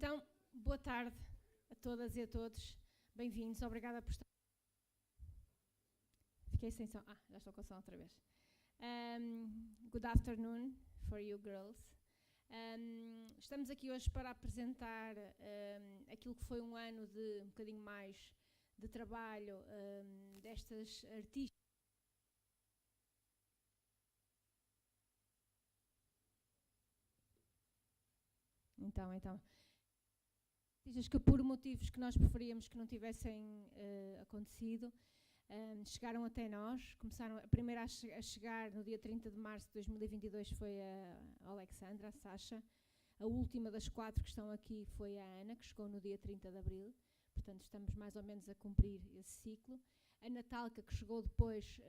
Então, boa tarde a todas e a todos. Bem-vindos. Obrigada por estar. Fiquei sem som. Já estou com som outra vez. Good afternoon for you girls. Estamos aqui hoje para apresentar aquilo que foi um ano de um bocadinho mais de trabalho destas artistas. Então, artistas que por motivos que nós preferíamos que não tivessem acontecido, chegaram até nós. Começaram, a primeira a chegar no dia 30 de março de 2022 foi a Alexandra, a Sasha. A última das 4 que estão aqui foi a Ana, que chegou no dia 30 de abril. Portanto, estamos mais ou menos a cumprir esse ciclo. A Natalka, que chegou depois,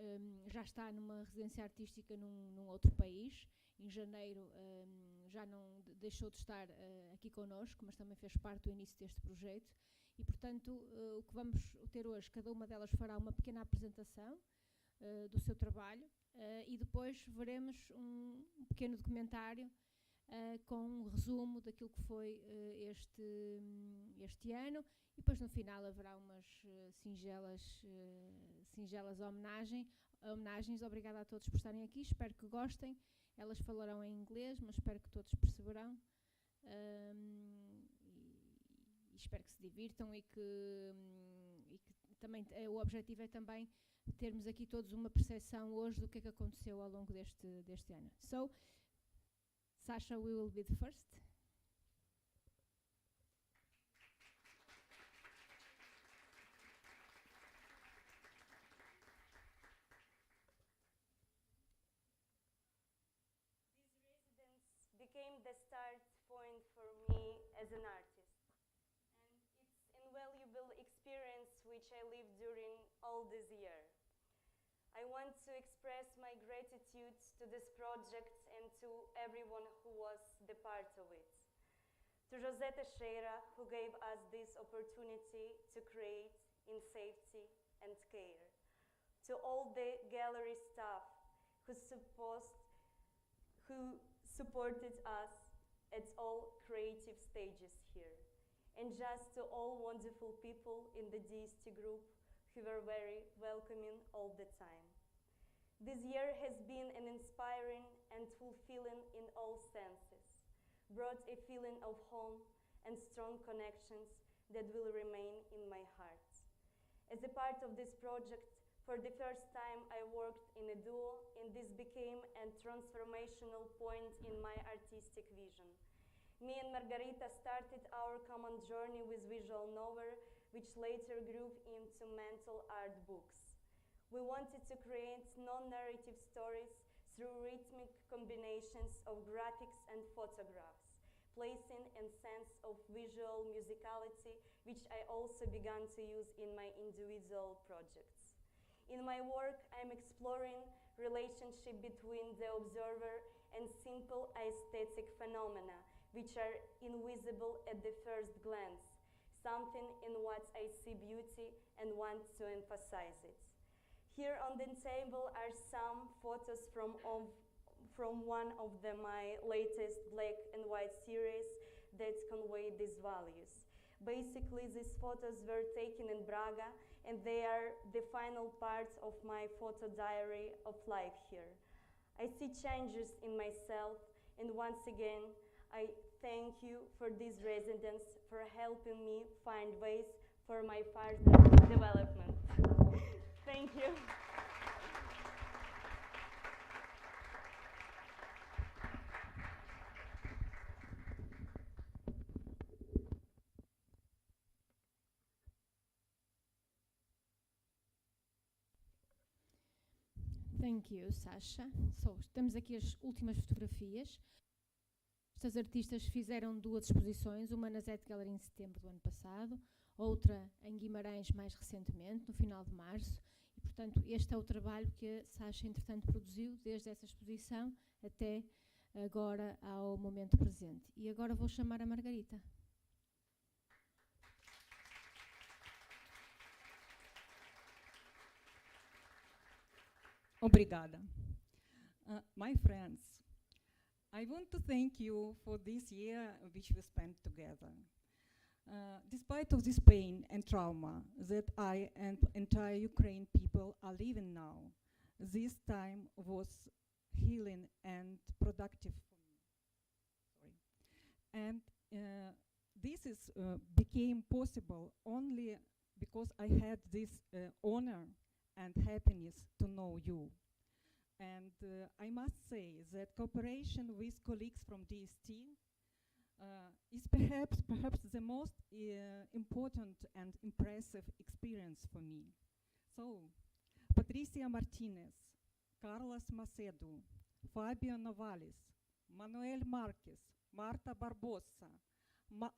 já está numa residência artística num outro país. Em janeiro já não deixou de estar aqui connosco, mas também fez parte do início deste projeto. E, portanto, o que vamos ter hoje, cada uma delas fará uma pequena apresentação do seu trabalho e depois veremos um pequeno documentário com um resumo daquilo que foi este ano. E depois, no final, haverá umas singelas homenagens. Obrigada a todos por estarem aqui, espero que gostem. Elas falarão em inglês, mas espero que todos perceberão. E espero que se divirtam e que também o objetivo é também termos aqui todos uma percepção hoje do que é que aconteceu ao longo deste ano. So, Sasha, we will be the first. Became the start point for me as an artist. And it's an invaluable experience which I lived during all this year. I want to express my gratitude to this project and to everyone who was the part of it. To José Teixeira, who gave us this opportunity to create in safety and care. To all the gallery staff who supported us at all creative stages here. And just to all wonderful people in the DST group who were very welcoming all the time. This year has been an inspiring and fulfilling in all senses, brought a feeling of home and strong connections that will remain in my heart. As a part of this project, for the first time I worked in a duo, and this became a transformational point in my artistic vision. Me and Margarita started our common journey with visual novel, which later grew into mental art books. We wanted to create non-narrative stories through rhythmic combinations of graphics and photographs, placing a sense of visual musicality, which I also began to use in my individual projects. In my work, I'm exploring relationship between the observer and simple aesthetic phenomena, which are invisible at the first glance, something in what I see beauty and want to emphasize it. Here on the table are some photos from one of my latest black and white series that convey these values. Basically, these photos were taken in Braga, and they are the final part of my photo diary of life here. I see changes in myself, and once again, I thank you for this residence, for helping me find ways for my further development. Thank you. Thank you, Sasha. Temos aqui as últimas fotografias. Estas artistas fizeram 2 exposições, uma na Zet Gallery em setembro do ano passado, outra em Guimarães mais recentemente, no final de março. E, portanto, este é o trabalho que a Sasha, entretanto, produziu desde essa exposição até agora ao momento presente. E agora vou chamar a Margarita. Obrigada. My friends, I want to thank you for this year which we spent together. Despite of this pain and trauma that I and entire Ukraine people are living now, this time was healing and productive for me. Sorry. And this is became possible only because I had this honor and happiness to know you. And I must say that cooperation with colleagues from DST is perhaps the most important and impressive experience for me. So, Patricia Martinez, Carlos Macedo, Fabio Novalis, Manuel Marquez, Marta Barbosa,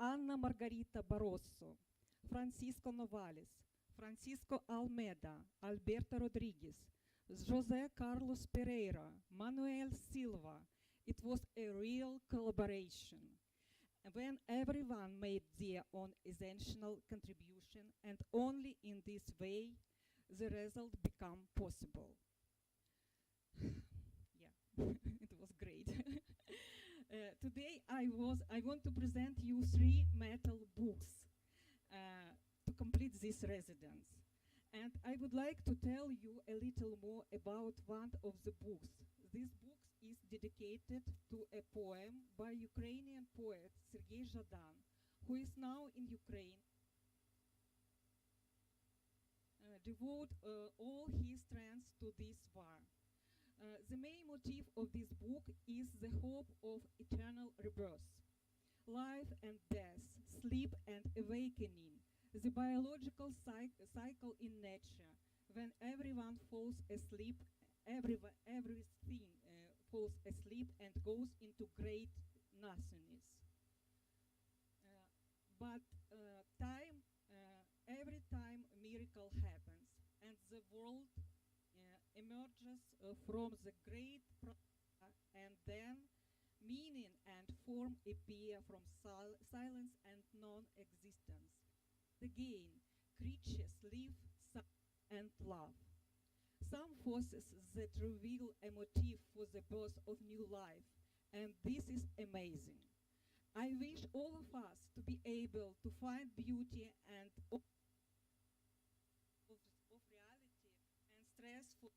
Anna Margarita Barroso, Francisco Novalis, Francisco Almeida, Alberto Rodriguez, José Carlos Pereira, Manuel Silva. It was a real collaboration when everyone made their own essential contribution, and only in this way the result became possible. Yeah, it was great. Today I want to present you 3 metal books to complete this residence. And I would like to tell you a little more about one of the books. This book is dedicated to a poem by Ukrainian poet Sergei Zhadan, who is now in Ukraine. Devote all his strength to this war. The main motif of this book is the hope of eternal rebirth, life and death, sleep and awakening, the biological cycle in nature. When everyone falls asleep, everything falls asleep and goes into great nothingness. But every time a miracle happens and the world emerges from the great and then meaning and form appear from silence and non-existence. Again, creatures live and love. Some forces that reveal a motif for the birth of new life, and this is amazing. I wish all of us to be able to find beauty and of reality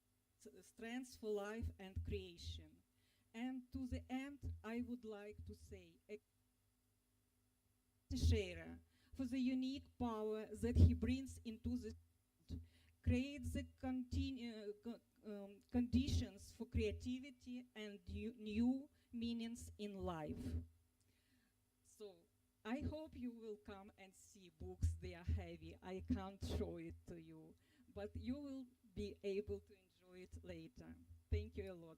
and strength for life and creation. And to the end, I would like to say Teixeira for the unique power that he brings into the world, creates the conditions for creativity and new meanings in life. So I hope you will come and see books. They are heavy. I can't show it to you, but you will be able to enjoy it later. Thank you a lot.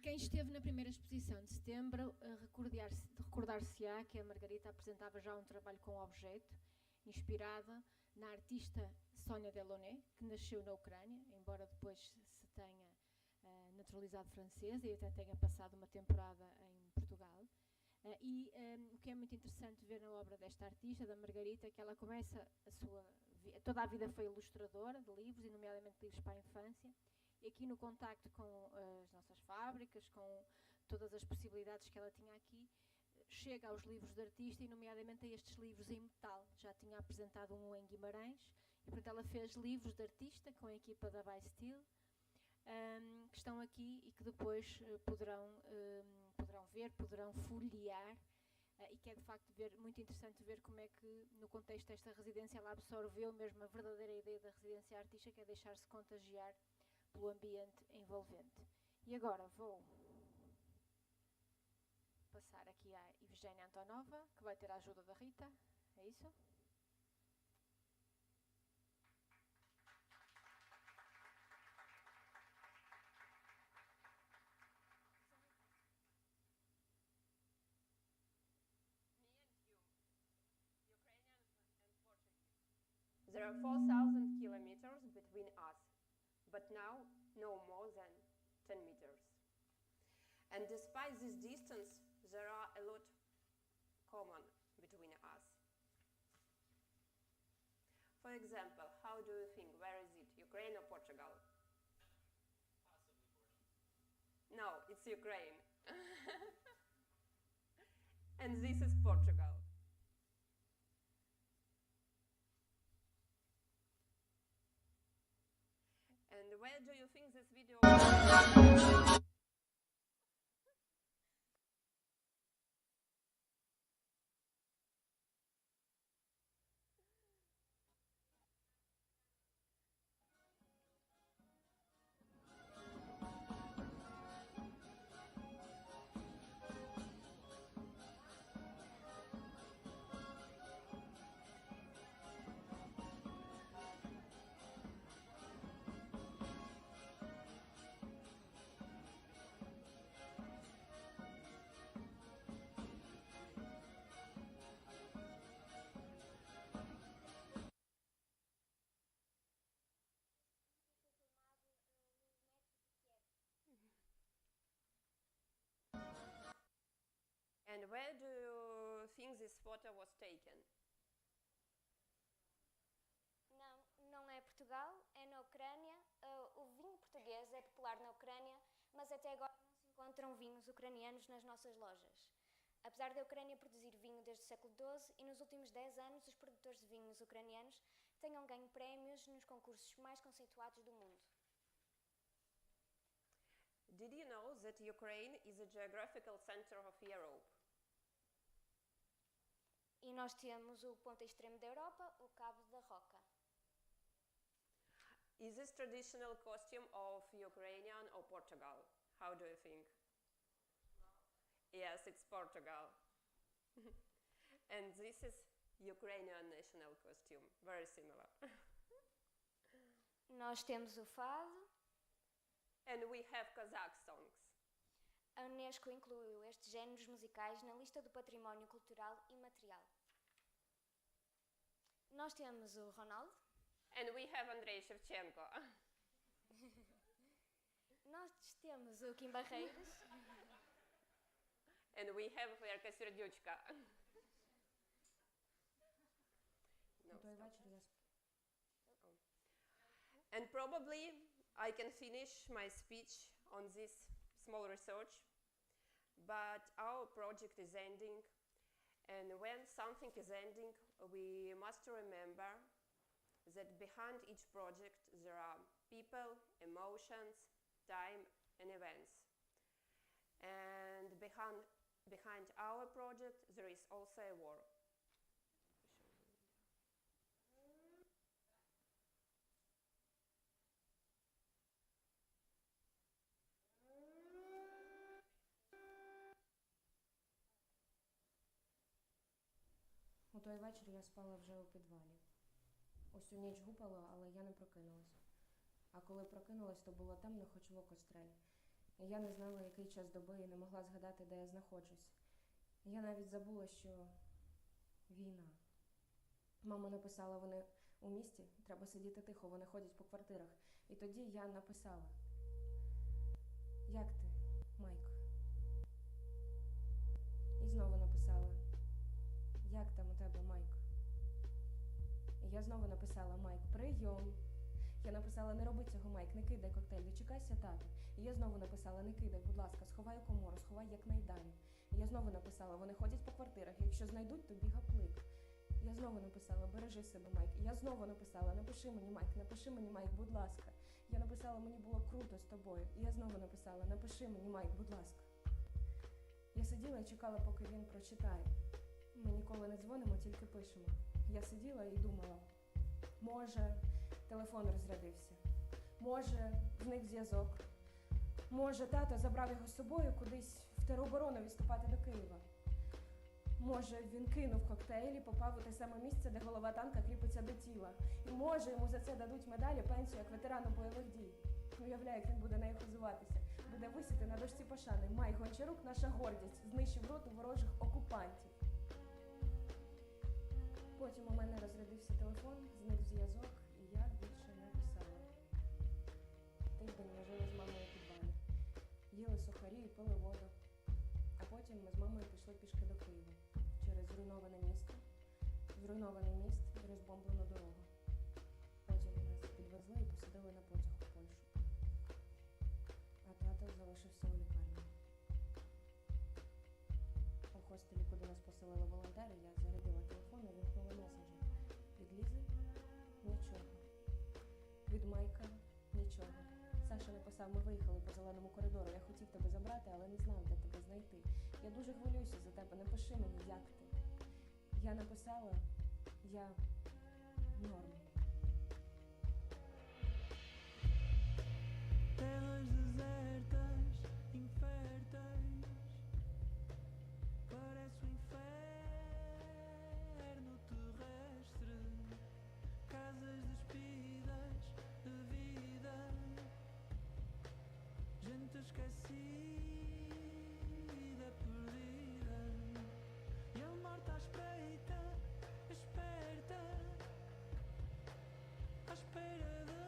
Quem esteve na primeira exposição de setembro, recordar-se-á que a Margarita apresentava já um trabalho com objeto, inspirada na artista Sonia Delaunay, que nasceu na Ucrânia, embora depois se tenha naturalizado francesa e até tenha passado uma temporada em Portugal. E o que é muito interessante ver na obra desta artista, da Margarita, é que ela começa toda a vida foi ilustradora de livros, e nomeadamente livros para a infância, e aqui no contacto com as nossas fábricas, com todas as possibilidades que ela tinha aqui, chega aos livros de artista e nomeadamente a estes livros em metal. Já tinha apresentado um em Guimarães, e portanto ela fez livros de artista com a equipa da By Steel, que estão aqui e que depois poderão ver, poderão folhear, e que é de facto muito interessante ver como é que no contexto desta residência ela absorveu mesmo a verdadeira ideia da residência artística, que é deixar-se contagiar pelo ambiente envolvente. E agora vou passar aqui à Evgenia Antonova, que vai ter a ajuda da Rita. É isso? There are 4,000 kilometers between us, but now no more than 10 meters. And despite this distance, there are a lot common between us. For example, how do you think, where is it, Ukraine or Portugal? Possibly Portugal. No, it's Ukraine. And this is Portugal. And where do you think this video was? And where do you think this photo was taken? Não é Portugal, é na Ucrânia. O vinho português é popular na Ucrânia, mas até agora não se encontram vinhos ucranianos nas nossas lojas. Apesar da Ucrânia produzir vinho desde o século XII e nos últimos 10 anos os produtores de vinhos ucranianos tenham ganho prémios nos concursos mais conceituados do mundo. Did you know that Ukraine is a geographical center of Europe? E nós temos o ponto extremo da Europa, o Cabo da Roca. Is this traditional costume of Ukrainian or Portugal? How do you think? Yes, it's Portugal. And this is Ukrainian national costume, very similar. Nós temos o fado. And we have Kazakh songs. A Unesco incluiu estes géneros musicais na lista do património cultural imaterial. Nós temos o Ronaldo. And we have Andrei Shevchenko. Nós temos o Kim Barreiros. And we have Verka Serdyuchka. No, and probably I can finish my speech on this small research, but our project is ending, and when something is ending, we must remember that behind each project there are people, emotions, time, and events. And behind our project there is also a war. У той вечір я спала вже у підвалі. Усю ніч гупало, але я не прокинулась. А коли прокинулась, то було темно, хоч в око стрель. І я не знала, який час доби, і не могла згадати, де я знаходжусь. І я навіть забула, що війна. Мама написала, вони у місті, треба сидіти тихо, вони ходять по квартирах. І тоді я написала: як ти, Майк? І знову написала: як там у тебе, Майк? І я знову написала: Майк, прийом. Я написала: не роби цього, Майк, не кидай коктейль, дочекайся тата. І я знову написала: не кидай, будь ласка, сховай у комору, сховай якнайдалі. І я знову написала: вони ходять по квартирах, якщо знайдуть, то біга плик. Я знову написала: бережи себе, Майк. І я знову написала: напиши мені, Майк, будь ласка. Я написала: мені було круто з тобою. І я знову написала: напиши мені, Майк, будь ласка. Я сиділа і чекала, поки він прочитає. Ми ніколи не дзвонимо, тільки пишемо. Я сиділа і думала: може, телефон розрядився, може, зник зв'язок, може, тато забрав його з собою кудись в тероборону відступати до Києва. Може, він кинув коктейль і попав у те саме місце, де голова танка кріпиться до тіла. І може, йому за це дадуть медалі, пенсію, як ветерану бойових дій. Уявляю, як він буде нею хизуватися. Буде висіти на дошці пошани: Майк Гончарук, наша гордість, знищив роту ворожих окупантів. Потім у мене розрядився телефон, зник зв'язок, і я більше не писала. Тиждень ми жили з мамою у підвалі. Їли сухарі і пили воду. А потім ми з мамою пішли пішки до Києва. Через зруйноване місто, зруйнований міст і розбомблену дорогу. Потім нас підвезли і посадили на потяг у Польщу. А тато Хтось залишився у лікарні. У хостелі, куди нас поселили волонтери, я зарядила телефон і вимкнула месенджер. Від Лізи – нічого. Від Майка – нічого. Саша написав: ми виїхали по зеленому коридору. Я хотів тебе забрати, але не знав, де тебе знайти. Я дуже хвилююся за тебе. Напиши мені, як ти. Я написала: я норм. Terras desertas, inférteis, parece o inferno terrestre. Casas despidas de vida, gente esquecida, perdida, e a morte à espreita, esperta, à espera de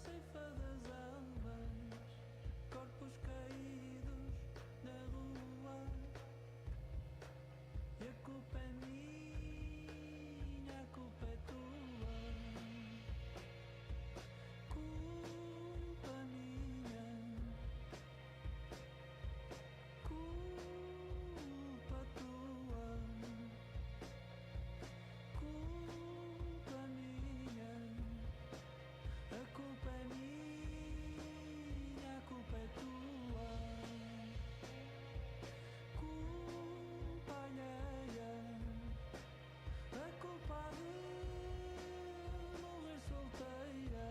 ceifa das almas, corpos caídos na rua, e a culpa é minha, a culpa é tua, culpa minha, culpa tua, culpa minha. A culpa é minha, a culpa é tua, culpa alheia, a culpa de morrer solteira.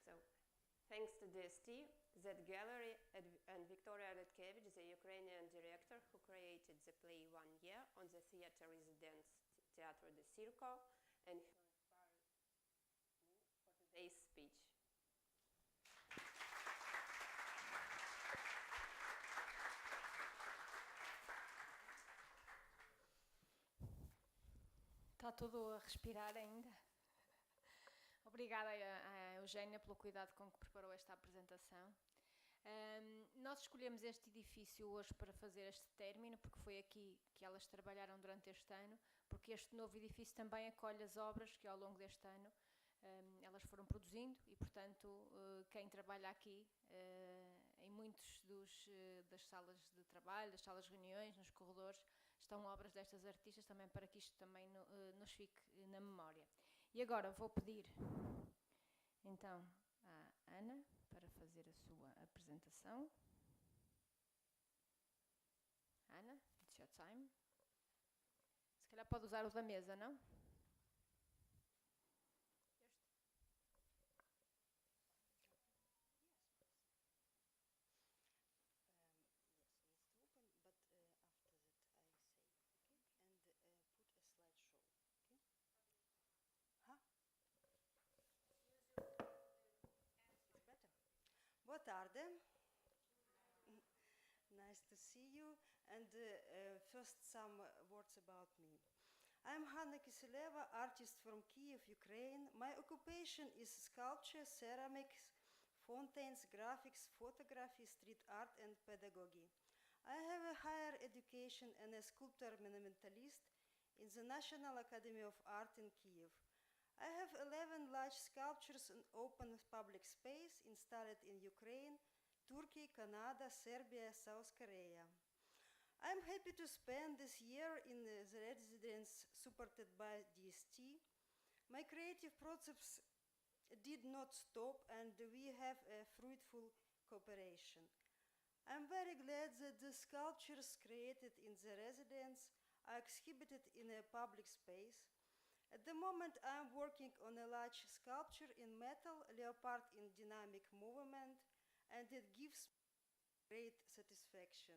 So, thanks to DST, that gallery and Victoria Letkevich, the Ukrainian director who created the play 1 year on the theater residence Teatro de Circo, and who inspired me for today's speech. Está tudo a respirar ainda? Obrigada à Eugénia pelo cuidado com que preparou esta apresentação. Nós escolhemos este edifício hoje para fazer este término, porque foi aqui que elas trabalharam durante este ano, porque este novo edifício também acolhe as obras que ao longo deste ano elas foram produzindo e, portanto, quem trabalha aqui em muitos das salas de trabalho, das salas de reuniões, nos corredores, estão obras destas artistas também para que isto também nos fique na memória. E agora vou pedir, então, à Ana para fazer a sua apresentação. Ana, it's your time. Se calhar pode usar o da mesa, não? Boa tarde. Nice to see you. And first some words about me. I'm Hanna Kiseleva, artist from Kiev, Ukraine. My occupation is sculpture, ceramics, fountains, graphics, photography, street art, and pedagogy. I have a higher education and a sculptor monumentalist in the National Academy of Art in Kiev. I have 11 large sculptures in open public space installed in Ukraine, Turkey, Canada, Serbia, South Korea. I'm happy to spend this year in the residence supported by DST. My creative process did not stop, and we have a fruitful cooperation. I'm very glad that the sculptures created in the residence are exhibited in a public space. At the moment, I'm working on a large sculpture in metal, leopard in dynamic movement, and it gives great satisfaction.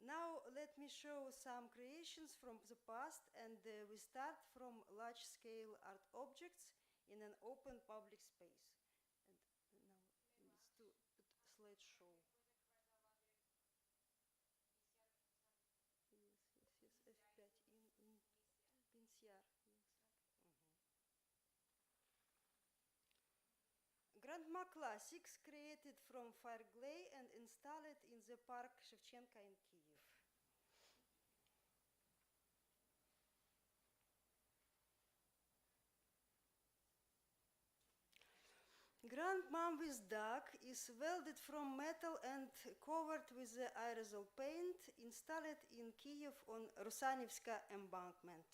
Now let me show some creations from the past, and we start from large-scale art objects in an open public space. And now it's to put slideshow. Yes, F5 in VNCR. Grandma Classics created from fire clay and installed in the park Shevchenka in Kyiv. Grandmom with dog is welded from metal and covered with the aerosol paint, installed in Kyiv on Rusanivska embankment.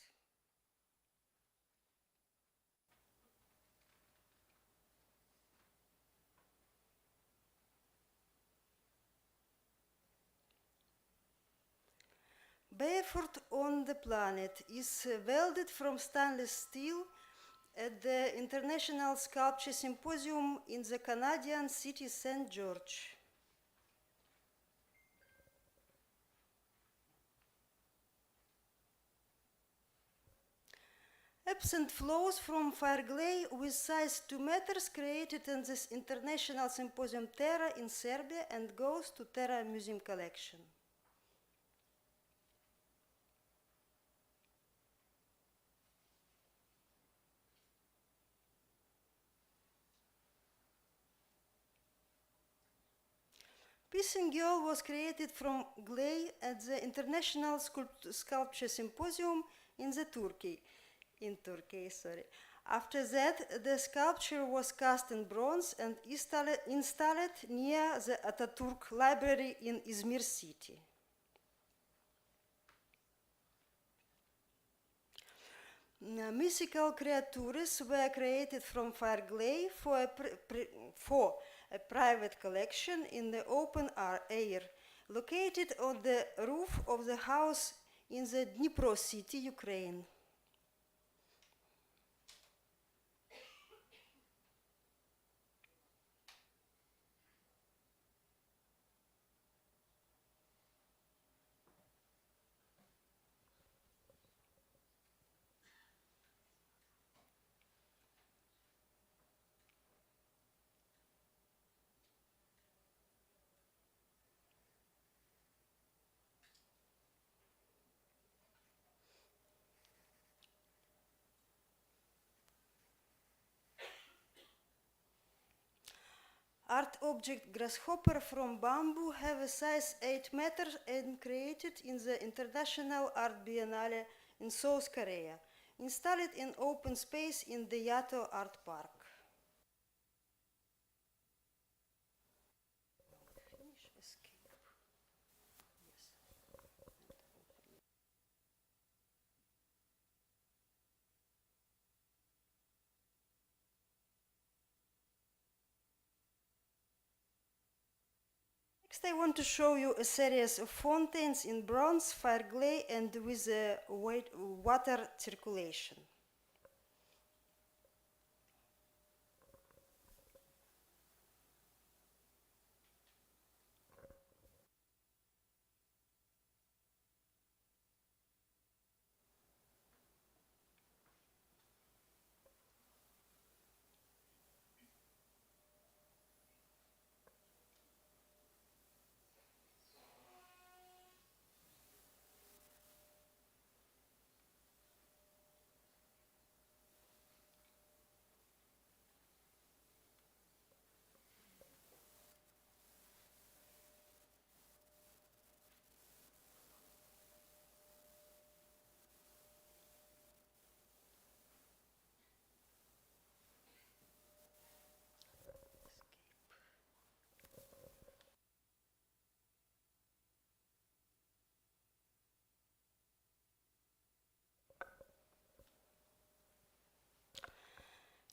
Barefoot on the Planet is welded from stainless steel at the International Sculpture Symposium in the Canadian city St. George. Absent flows from fire clay with size 2 meters created in this International Symposium Terra in Serbia and goes to Terra Museum collection. Pissing Girl was created from clay at the International Sculpture Symposium in Turkey. After that, the sculpture was cast in bronze and installed near the Ataturk Library in Izmir city. Mythical creatures were created from fire clay for a private collection in the open air, located on the roof of the house in the Dnipro city, Ukraine. Art object grasshopper from bamboo have a size 8 meters and created in the International Art Biennale in South Korea, installed in open space in the Yato Art Park. Finish, escape. Yes. Next, I want to show you a series of fountains in bronze, fire clay, and with water circulation.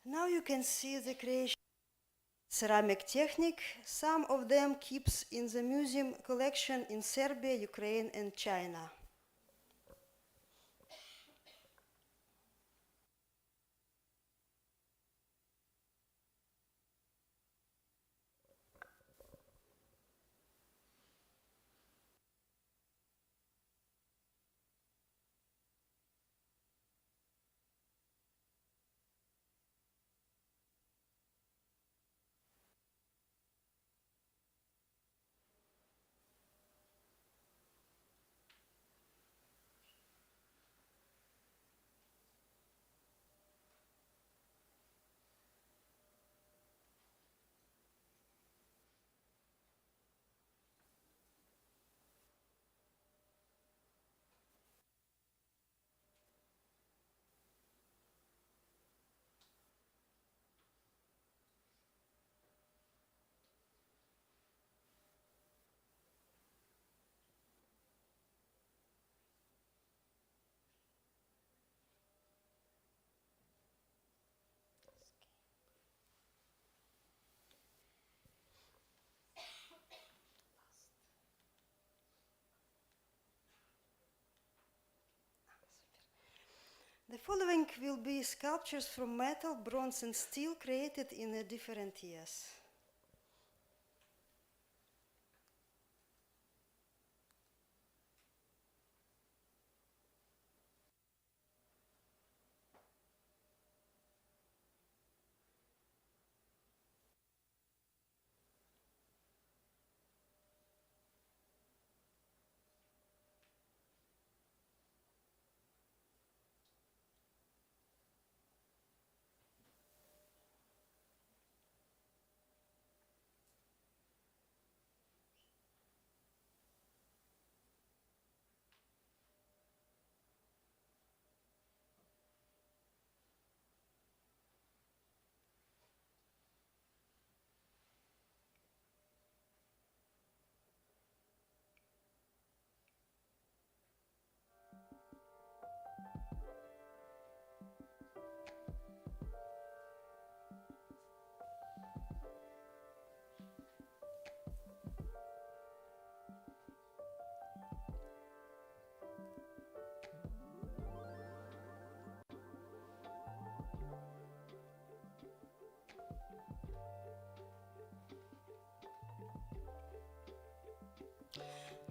Now you can see the creation ceramic technique. Some of them keeps in the museum collection in Serbia, Ukraine, and China. The following will be sculptures from metal, bronze and steel created in different years.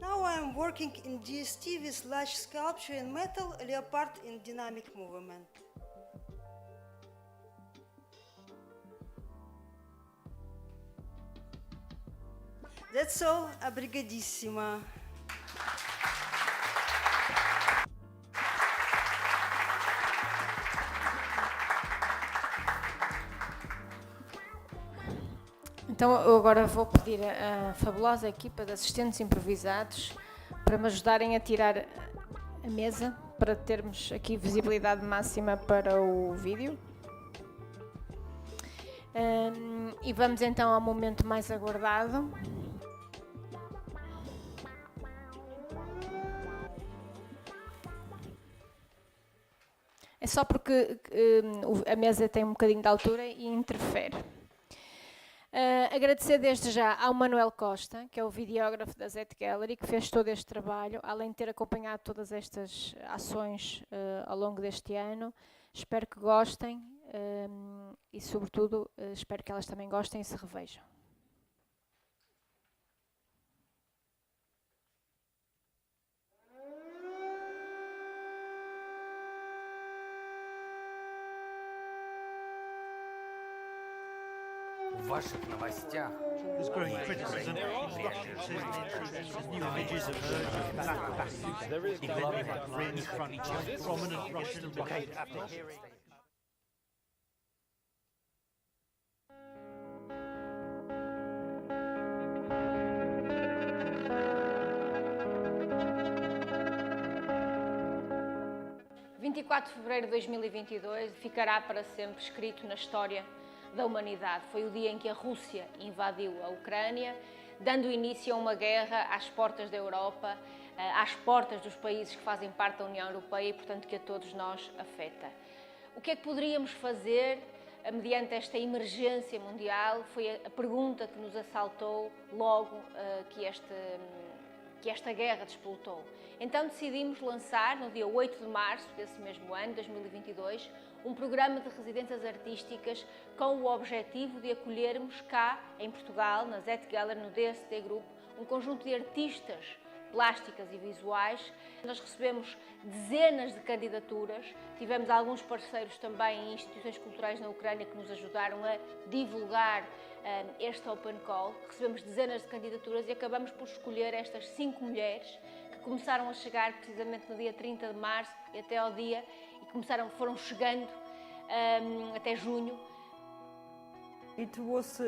Now I am working in DST with large sculpture in metal, leopard in dynamic movement. That's all, obrigadissima. Então eu agora vou pedir à fabulosa equipa de assistentes improvisados para me ajudarem a tirar a mesa, para termos aqui visibilidade máxima para o vídeo. E vamos então ao momento mais aguardado. É só porque a mesa tem um bocadinho de altura e interfere. Agradecer desde já ao Manuel Costa, que é o videógrafo da Zet Gallery, que fez todo este trabalho, além de ter acompanhado todas estas ações ao longo deste ano. Espero que gostem e, sobretudo, espero que elas também gostem e se revejam. В ваших новостях. There's growing criticism of as new images emerge in Vladimir fringe prominent Russian decade. O 24 de fevereiro de 2022 ficará para sempre escrito na história da humanidade. Foi o dia em que a Rússia invadiu a Ucrânia, dando início a uma guerra às portas da Europa, às portas dos países que fazem parte da União Europeia e, portanto, que a todos nós afeta. O que é que poderíamos fazer mediante esta emergência mundial? Foi a pergunta que nos assaltou logo que esta guerra despoltou. Então decidimos lançar, no dia 8 de março desse mesmo ano, 2022, um programa de residências artísticas com o objetivo de acolhermos cá, em Portugal, na Zet Gallery, no DST Group, um conjunto de artistas plásticas e visuais. Nós recebemos dezenas de candidaturas, tivemos alguns parceiros também em instituições culturais na Ucrânia que nos ajudaram a divulgar este Open Call. Recebemos dezenas de candidaturas e acabamos por escolher estas 5 mulheres que começaram a chegar precisamente no dia 30 de março e até ao dia, e foram chegando até junho. It was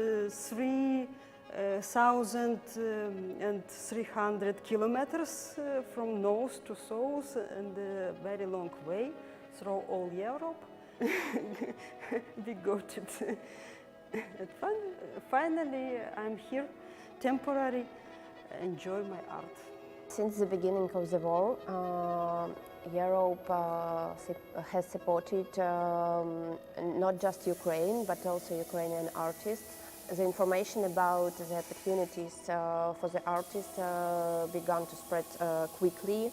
3,300 kilometers from north to south and a very long way through all Europe. We got it. And finally, I'm here temporarily, enjoy my art. Since the beginning of the war, Europe has supported not just Ukraine, but also Ukrainian artists. The information about the opportunities for the artists began to spread quickly.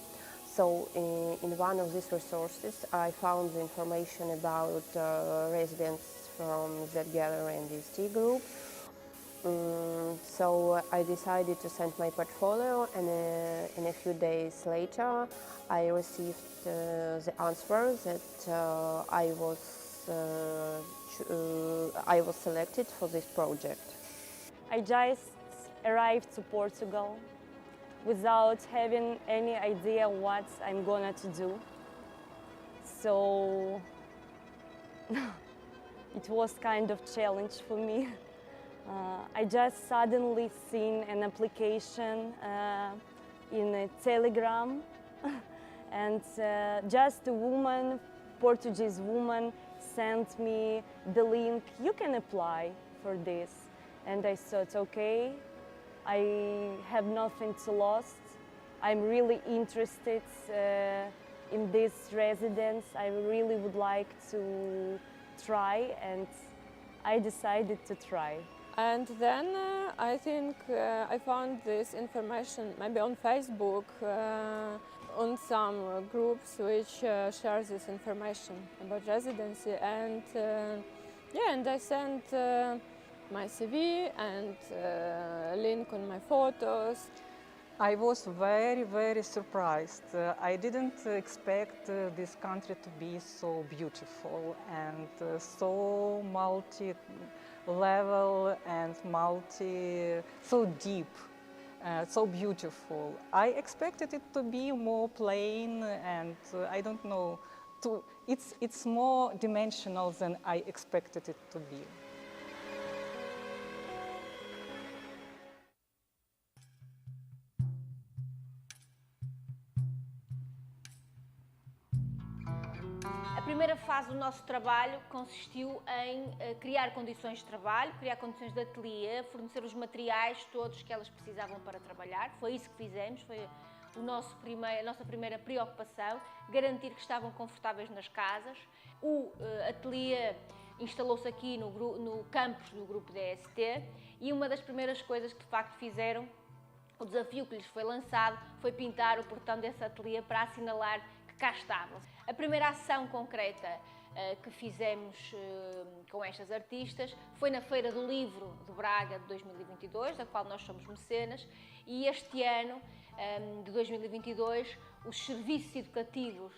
So in one of these resources I found the information about residents from that gallery and DST group. So I decided to send my portfolio, and in a few days later I received the answer that I was selected for this project. I just arrived to Portugal without having any idea what I'm gonna to do. So it was kind of challenge for me. I just suddenly seen an application in a Telegram and just a woman, Portuguese woman, sent me the link, you can apply for this. And I thought, okay, I have nothing to lose. I'm really interested in this residence. I really would like to try, and I decided to try. And then I think I found this information maybe on Facebook, on some groups which share this information about residency, and and I sent my CV and link on my photos. I was very, very surprised. I didn't expect this country to be so beautiful and so multi-level and so deep, so beautiful. I expected it to be more plain and I don't know, it's more dimensional than I expected it to be. A primeira fase do nosso trabalho consistiu em criar condições de trabalho, criar condições de ateliê, fornecer os materiais todos que elas precisavam para trabalhar. Foi isso que fizemos, foi a nossa primeira preocupação, garantir que estavam confortáveis nas casas. O ateliê instalou-se aqui no campus do grupo DST e uma das primeiras coisas que de facto fizeram, o desafio que lhes foi lançado, foi pintar o portão desse ateliê para assinalar que cá estavam. A primeira ação concreta que fizemos com estas artistas foi na Feira do Livro de Braga de 2022, da qual nós somos mecenas, e este ano de 2022 os serviços educativos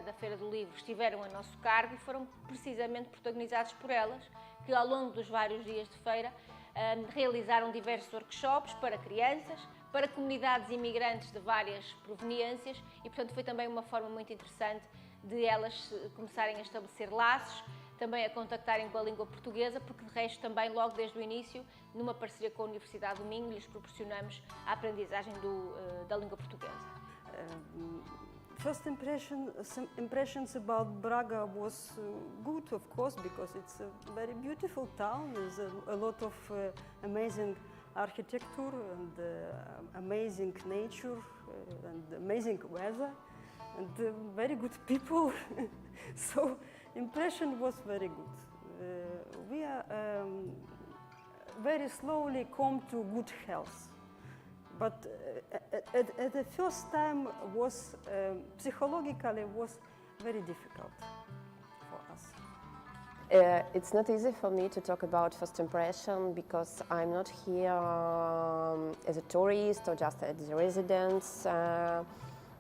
da Feira do Livro estiveram a nosso cargo e foram precisamente protagonizados por elas, que ao longo dos vários dias de feira realizaram diversos workshops para crianças, para comunidades imigrantes de várias proveniências e, portanto, foi também uma forma muito interessante de elas começarem a estabelecer laços, também a contactarem com a língua portuguesa, porque de resto também, logo desde o início, numa parceria com a Universidade do Minho, lhes proporcionamos a aprendizagem da língua portuguesa. First impressions about Braga was good, of course, because it's a very beautiful town. There's a lot of amazing architecture and amazing nature and amazing weather and very good people. So impression was very good. We are very slowly come to good health. But at the first time was psychologically was very difficult for us. It's not easy for me to talk about first impression because I'm not here as a tourist or just as a resident,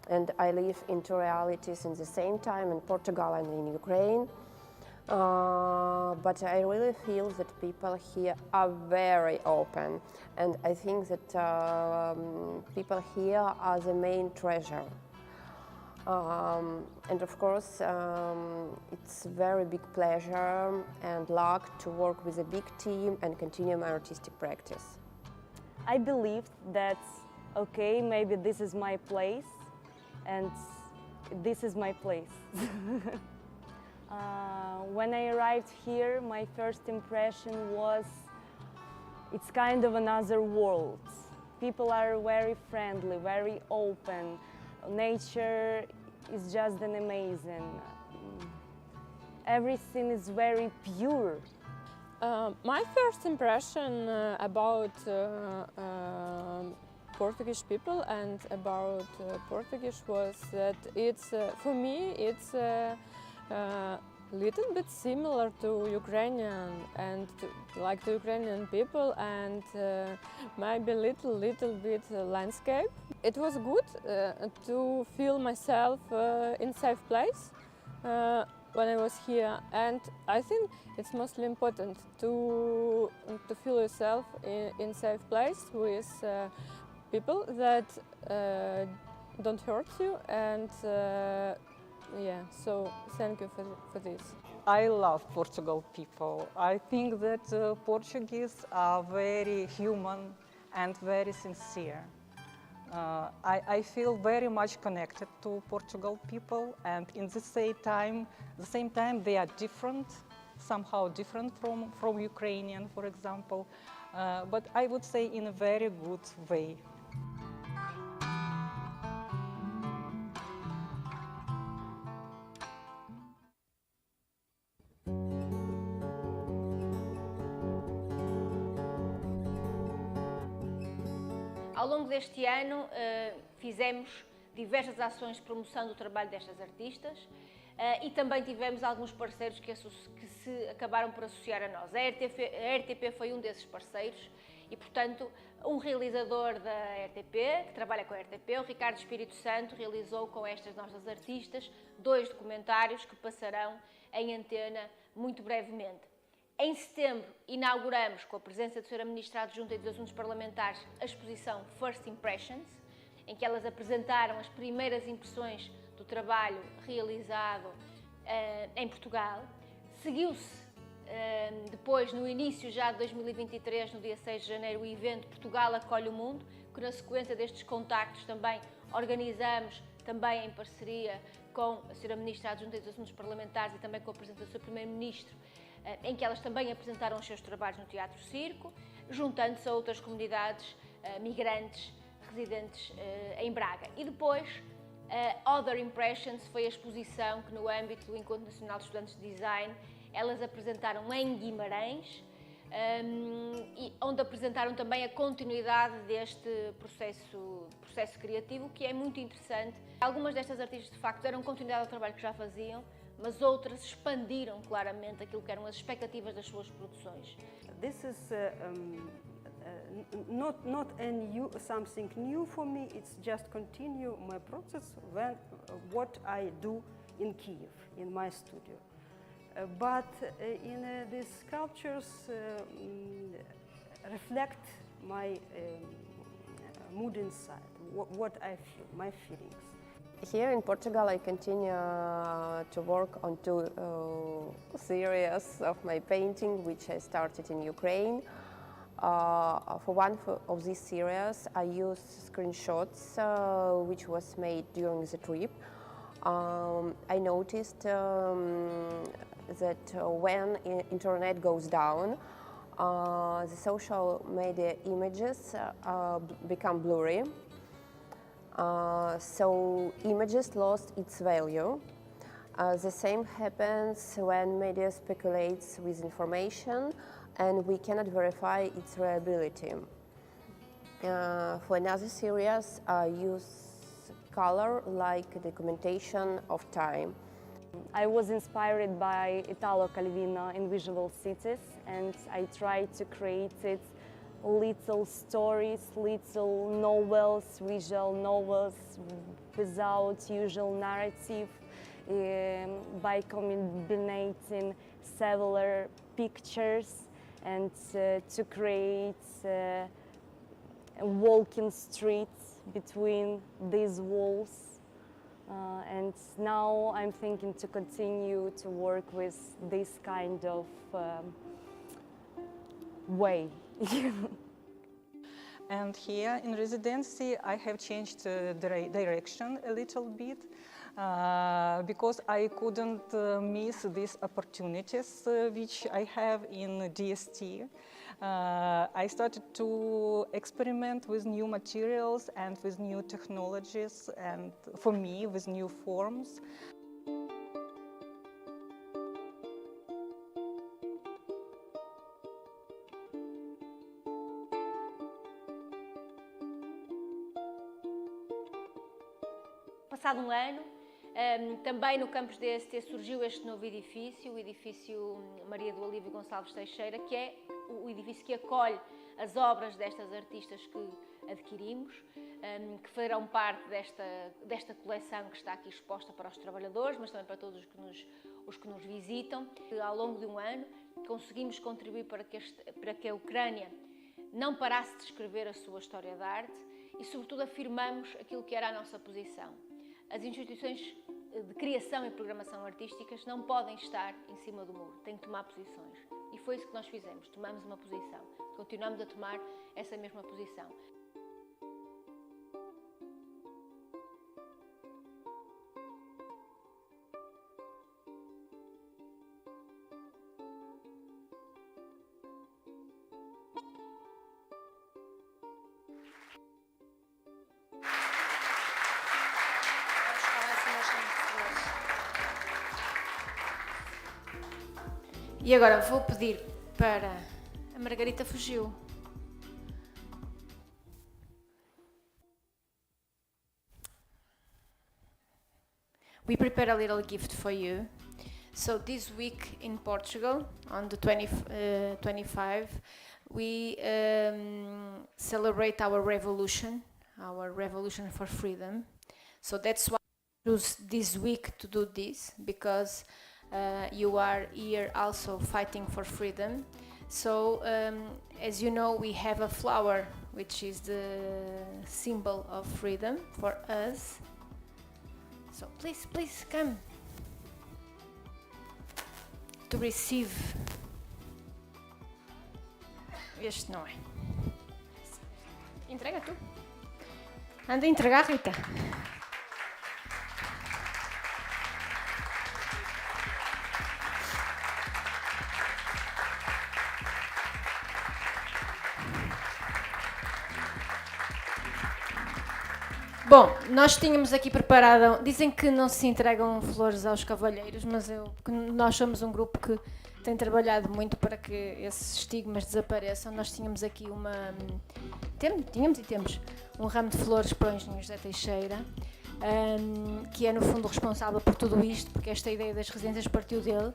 and I live in two realities in the same time, in Portugal and in Ukraine. But I really feel that people here are very open, and I think that people here are the main treasure. And of course, it's a very big pleasure and luck to work with a big team and continue my artistic practice. I believed that, okay, maybe this is my place, and this is my place. When I arrived here, my first impression was it's kind of another world. People are very friendly, very open. Nature is just an amazing. Everything is very pure. My first impression about Portuguese people and about Portuguese was that it's for me it's little bit similar to Ukrainian and like to Ukrainian people and maybe little bit landscape. It was good to feel myself in safe place when I was here, and I think it's mostly important to feel yourself in safe place with people that don't hurt you and yeah, so thank you for this. I love Portugal people. I think that Portuguese are very human and very sincere. I feel very much connected to Portugal people, and in the same time they are different, somehow different from Ukrainian, for example, but I would say in a very good way. Ao longo deste ano, fizemos diversas ações de promoção do trabalho destas artistas e também tivemos alguns parceiros que se acabaram por associar a nós. A RTP foi um desses parceiros e, portanto, um realizador da RTP, que trabalha com a RTP, o Ricardo Espírito Santo, realizou com estas nossas artistas 2 documentários que passarão em antena muito brevemente. Em setembro, inauguramos, com a presença do Sr. Ministro Adjunto e dos Assuntos Parlamentares, a exposição First Impressions, em que elas apresentaram as primeiras impressões do trabalho realizado em Portugal. Seguiu-se depois, no início já de 2023, no dia 6 de janeiro, o evento Portugal Acolhe o Mundo, que na sequência destes contactos também organizamos, também em parceria com a Sra. Ministra Adjunta e dos Assuntos Parlamentares e também com a presença do Sr. Primeiro-Ministro, em que elas também apresentaram os seus trabalhos no Teatro Circo, juntando-se a outras comunidades migrantes residentes em Braga. E depois, Other Impressions foi a exposição que, no âmbito do Encontro Nacional de Estudantes de Design, elas apresentaram em Guimarães, onde apresentaram também a continuidade deste processo criativo, que é muito interessante. Algumas destas artistas, de facto, deram continuidade ao trabalho que já faziam, mas outras expandiram claramente aquilo que eram as expectativas das suas produções. This is not something new for me. It's just continue my process what I do in Kiev, in my studio. But in these sculptures reflect my mood inside, what I feel, my feelings. Here in Portugal, I continue to work on 2 series of my painting, which I started in Ukraine. For one of these series, I used screenshots which was made during the trip. I noticed that when internet goes down, the social media images become blurry. So images lost its value. The same happens when media speculates with information and we cannot verify its reliability. For another series, I use color like documentation of time. I was inspired by Italo Calvino in Visual Cities, and I tried to create it little stories, little novels, visual novels without usual narrative, by combining several pictures and to create a walking street between these walls. And now I'm thinking to continue to work with this kind of way. And here in residency, I have changed the direction a little bit because I couldn't miss these opportunities which I have in DST. I started to experiment with new materials and with new technologies, and for me, with new forms. Passado um ano, também no campus DST surgiu este novo edifício, o edifício Maria do Alívio Gonçalves Teixeira, que é o edifício que acolhe as obras destas artistas que adquirimos, que farão parte desta coleção que está aqui exposta para os trabalhadores, mas também para todos os que nos visitam. Ao longo de um ano conseguimos contribuir para que a Ucrânia não parasse de escrever a sua história de arte e, sobretudo, afirmamos aquilo que era a nossa posição. As instituições de criação e programação artísticas não podem estar em cima do muro, têm que tomar posições. E foi isso que nós fizemos, tomamos uma posição. Continuamos a tomar essa mesma posição. E agora vou pedir para... A Margarita fugiu. We prepare a little gift for you. So this week in Portugal, on the 25, we celebrate our revolution for freedom. So that's why I choose this week to do this, because you are here also fighting for freedom. So, as you know, we have a flower, which is the symbol of freedom for us. So please come to receive. Este não é. Entrega tu. Anda a entregar, Rita. Bom, nós tínhamos aqui preparado, dizem que não se entregam flores aos cavalheiros, mas nós somos um grupo que tem trabalhado muito para que esses estigmas desapareçam. Nós tínhamos aqui temos um ramo de flores para o engenheiro José Teixeira, que é no fundo responsável por tudo isto, porque esta ideia das residências partiu dele.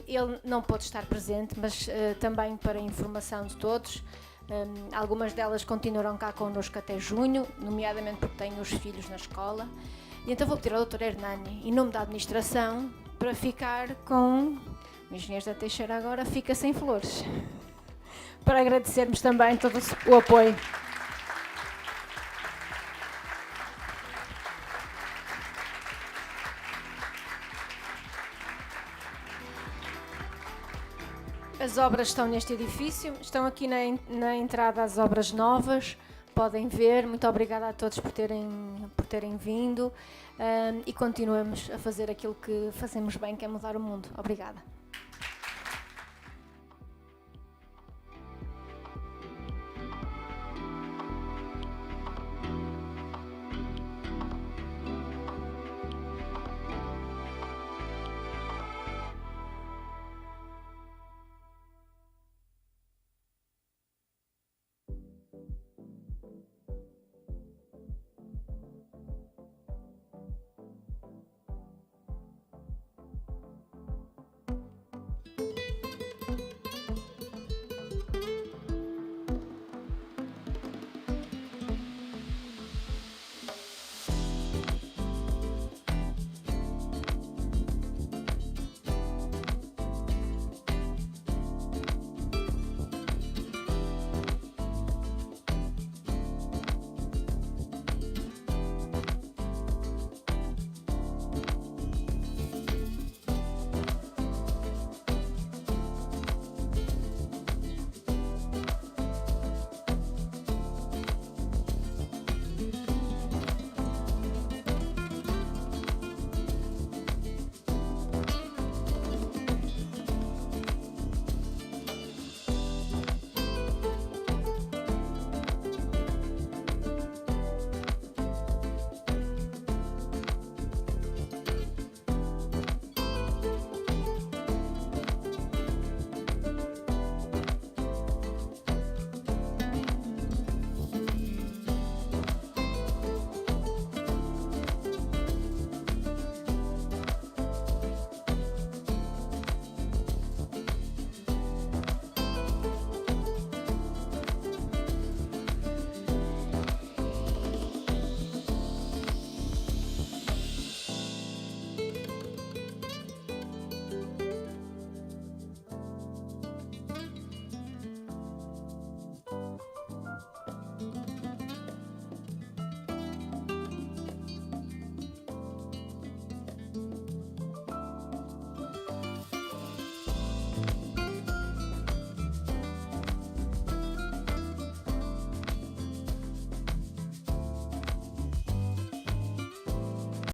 Ele não pôde estar presente, mas também para informação de todos. Algumas delas continuarão cá connosco até junho, nomeadamente porque têm os filhos na escola. E então vou pedir ao Dr. Hernani, em nome da administração, para ficar com... O engenheiro José Teixeira agora fica sem flores. Para agradecermos também todo o apoio. As obras estão neste edifício, estão aqui na entrada as obras novas, podem ver. Muito obrigada a todos por terem vindo e continuamos a fazer aquilo que fazemos bem, que é mudar o mundo. Obrigada.